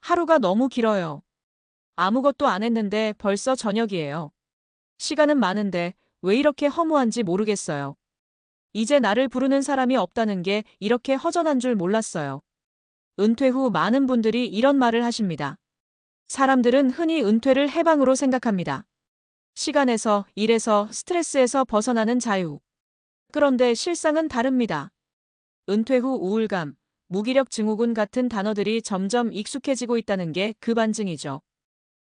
하루가 너무 길어요. 아무것도 안 했는데 벌써 저녁이에요. 시간은 많은데 왜 이렇게 허무한지 모르겠어요. 이제 나를 부르는 사람이 없다는 게 이렇게 허전한 줄 몰랐어요. 은퇴 후 많은 분들이 이런 말을 하십니다. 사람들은 흔히 은퇴를 해방으로 생각합니다. 시간에서, 일에서, 스트레스에서 벗어나는 자유. 그런데 실상은 다릅니다. 은퇴 후 우울감, 무기력 증후군 같은 단어들이 점점 익숙해지고 있다는 게 그 반증이죠.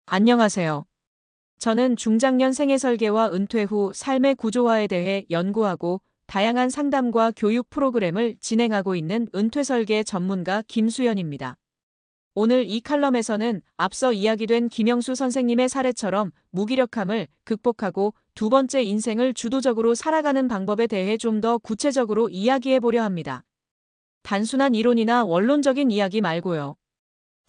안녕하세요. 저는 중장년 생애 설계와 은퇴 후 삶의 구조화에 대해 연구하고 다양한 상담과 교육 프로그램을 진행하고 있는 은퇴 설계 전문가 김수연입니다. 오늘 이 칼럼에서는 앞서 이야기된 김영수 선생님의 사례처럼 무기력함을 극복하고 두 번째 인생을 주도적으로 살아가는 방법에 대해 좀 더 구체적으로 이야기해 보려 합니다. 단순한 이론이나 원론적인 이야기 말고요.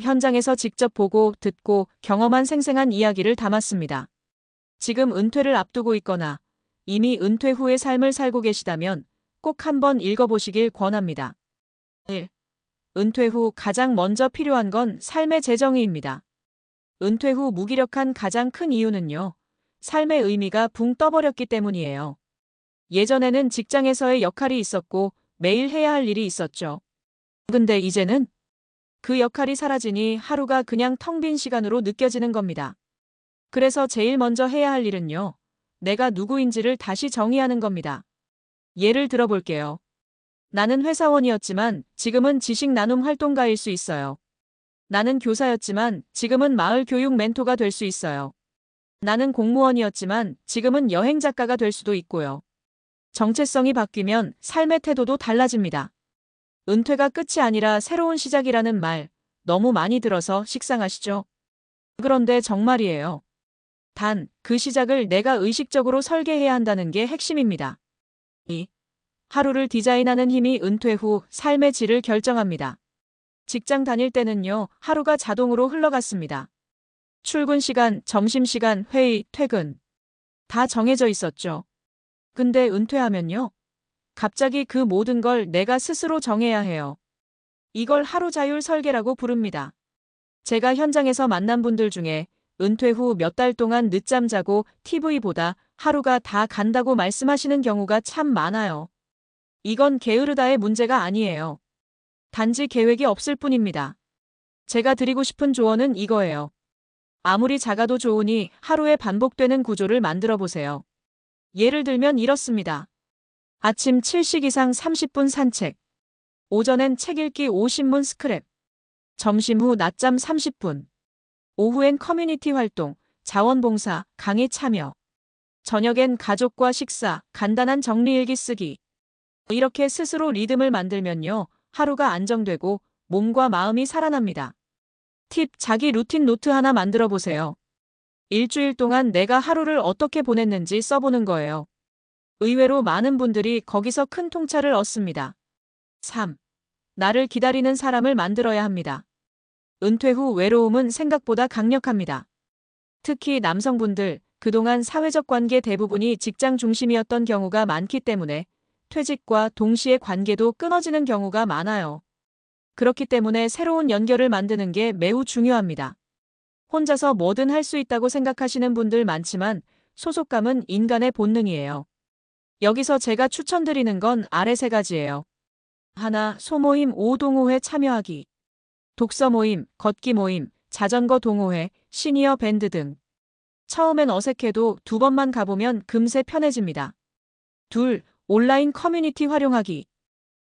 현장에서 직접 보고 듣고 경험한 생생한 이야기를 담았습니다. 지금 은퇴를 앞두고 있거나 이미 은퇴 후의 삶을 살고 계시다면 꼭 한번 읽어보시길 권합니다. 1. 은퇴 후 가장 먼저 필요한 건 삶의 재정의입니다. 은퇴 후 무기력한 가장 큰 이유는요. 삶의 의미가 붕 떠버렸기 때문이에요. 예전에는 직장에서의 역할이 있었고 매일 해야 할 일이 있었죠. 근데 이제는 그 역할이 사라지니 하루가 그냥 텅 빈 시간으로 느껴지는 겁니다. 그래서 제일 먼저 해야 할 일은요. 내가 누구인지를 다시 정의하는 겁니다. 예를 들어 볼게요. 나는 회사원이었지만 지금은 지식 나눔 활동가일 수 있어요. 나는 교사였지만 지금은 마을 교육 멘토가 될 수 있어요. 나는 공무원이었지만 지금은 여행 작가가 될 수도 있고요. 정체성이 바뀌면 삶의 태도도 달라집니다. 은퇴가 끝이 아니라 새로운 시작이라는 말, 너무 많이 들어서 식상하시죠? 그런데 정말이에요. 단, 그 시작을 내가 의식적으로 설계해야 한다는 게 핵심입니다. 2. 하루를 디자인하는 힘이 은퇴 후 삶의 질을 결정합니다. 직장 다닐 때는요, 하루가 자동으로 흘러갔습니다. 출근 시간, 점심시간, 회의, 퇴근. 다 정해져 있었죠. 근데 은퇴하면요. 갑자기 그 모든 걸 내가 스스로 정해야 해요. 이걸 하루 자율 설계라고 부릅니다. 제가 현장에서 만난 분들 중에 은퇴 후 몇 달 동안 늦잠 자고 TV 보다 하루가 다 간다고 말씀하시는 경우가 참 많아요. 이건 게으르다의 문제가 아니에요. 단지 계획이 없을 뿐입니다. 제가 드리고 싶은 조언은 이거예요. 아무리 작아도 좋으니 하루에 반복되는 구조를 만들어 보세요. 예를 들면 이렇습니다. 아침 7식 이상 30분 산책. 오전엔 책 읽기 50문 스크랩. 점심 후 낮잠 30분. 오후엔 커뮤니티 활동, 자원봉사, 강의 참여. 저녁엔 가족과 식사, 간단한 정리일기 쓰기. 이렇게 스스로 리듬을 만들면요. 하루가 안정되고 몸과 마음이 살아납니다. 팁, 자기 루틴 노트 하나 만들어 보세요. 일주일 동안 내가 하루를 어떻게 보냈는지 써보는 거예요. 의외로 많은 분들이 거기서 큰 통찰을 얻습니다. 3. 나를 기다리는 사람을 만들어야 합니다. 은퇴 후 외로움은 생각보다 강력합니다. 특히 남성분들, 그동안 사회적 관계 대부분이 직장 중심이었던 경우가 많기 때문에 퇴직과 동시에 관계도 끊어지는 경우가 많아요. 그렇기 때문에 새로운 연결을 만드는 게 매우 중요합니다. 혼자서 뭐든 할 수 있다고 생각하시는 분들 많지만 소속감은 인간의 본능이에요. 여기서 제가 추천드리는 건 아래 3가지예요. 하나, 소모임 5동호회 참여하기. 독서 모임, 걷기 모임, 자전거 동호회, 시니어 밴드 등. 처음엔 어색해도 2번만 가보면 금세 편해집니다. 둘, 온라인 커뮤니티 활용하기.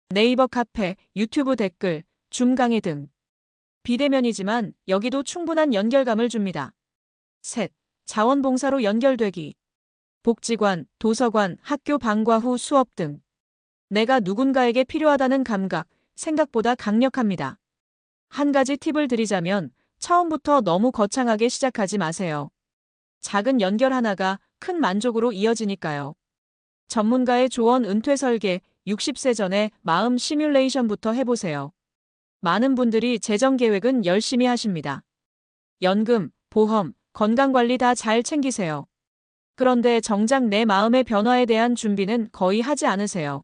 네이버 카페, 유튜브 댓글, 줌 강의 등. 비대면이지만 여기도 충분한 연결감을 줍니다. 셋, 자원봉사로 연결되기. 복지관, 도서관, 학교 방과 후 수업 등. 내가 누군가에게 필요하다는 감각, 생각보다 강력합니다. 한 가지 팁을 드리자면 처음부터 너무 거창하게 시작하지 마세요. 작은 연결 하나가 큰 만족으로 이어지니까요. 전문가의 조언 은퇴 설계 60세 전에 마음 시뮬레이션부터 해보세요. 많은 분들이 재정 계획은 열심히 하십니다. 연금, 보험, 건강관리 다 잘 챙기세요. 그런데 정작 내 마음의 변화에 대한 준비는 거의 하지 않으세요.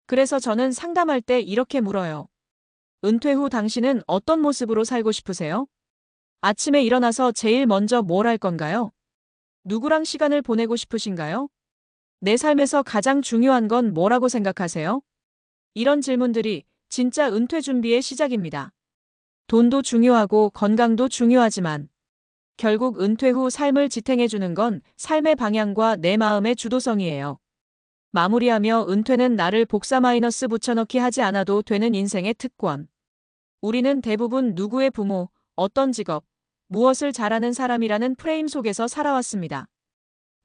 그래서 저는 상담할 때 이렇게 물어요. 은퇴 후 당신은 어떤 모습으로 살고 싶으세요? 아침에 일어나서 제일 먼저 뭘 할 건가요? 누구랑 시간을 보내고 싶으신가요? 내 삶에서 가장 중요한 건 뭐라고 생각하세요? 이런 질문들이 진짜 은퇴 준비의 시작입니다. 돈도 중요하고 건강도 중요하지만 결국 은퇴 후 삶을 지탱해주는 건 삶의 방향과 내 마음의 주도성이에요. 마무리하며 은퇴는 나를 복사 마이너스 붙여넣기 하지 않아도 되는 인생의 특권. 우리는 대부분 누구의 부모, 어떤 직업, 무엇을 잘하는 사람이라는 프레임 속에서 살아왔습니다.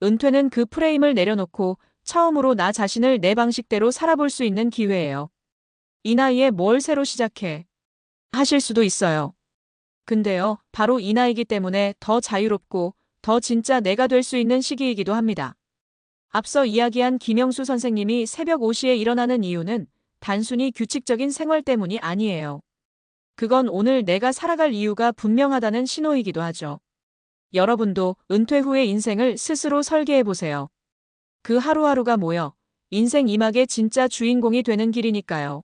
은퇴는 그 프레임을 내려놓고 처음으로 나 자신을 내 방식대로 살아볼 수 있는 기회예요. 이 나이에 뭘 새로 시작해? 하실 수도 있어요. 근데요, 바로 이 나이기 때문에 더 자유롭고 더 진짜 내가 될 수 있는 시기이기도 합니다. 앞서 이야기한 김영수 선생님이 새벽 5시에 일어나는 이유는 단순히 규칙적인 생활 때문이 아니에요. 그건 오늘 내가 살아갈 이유가 분명하다는 신호이기도 하죠. 여러분도 은퇴 후의 인생을 스스로 설계해 보세요. 그 하루하루가 모여 인생 2막의 진짜 주인공이 되는 길이니까요.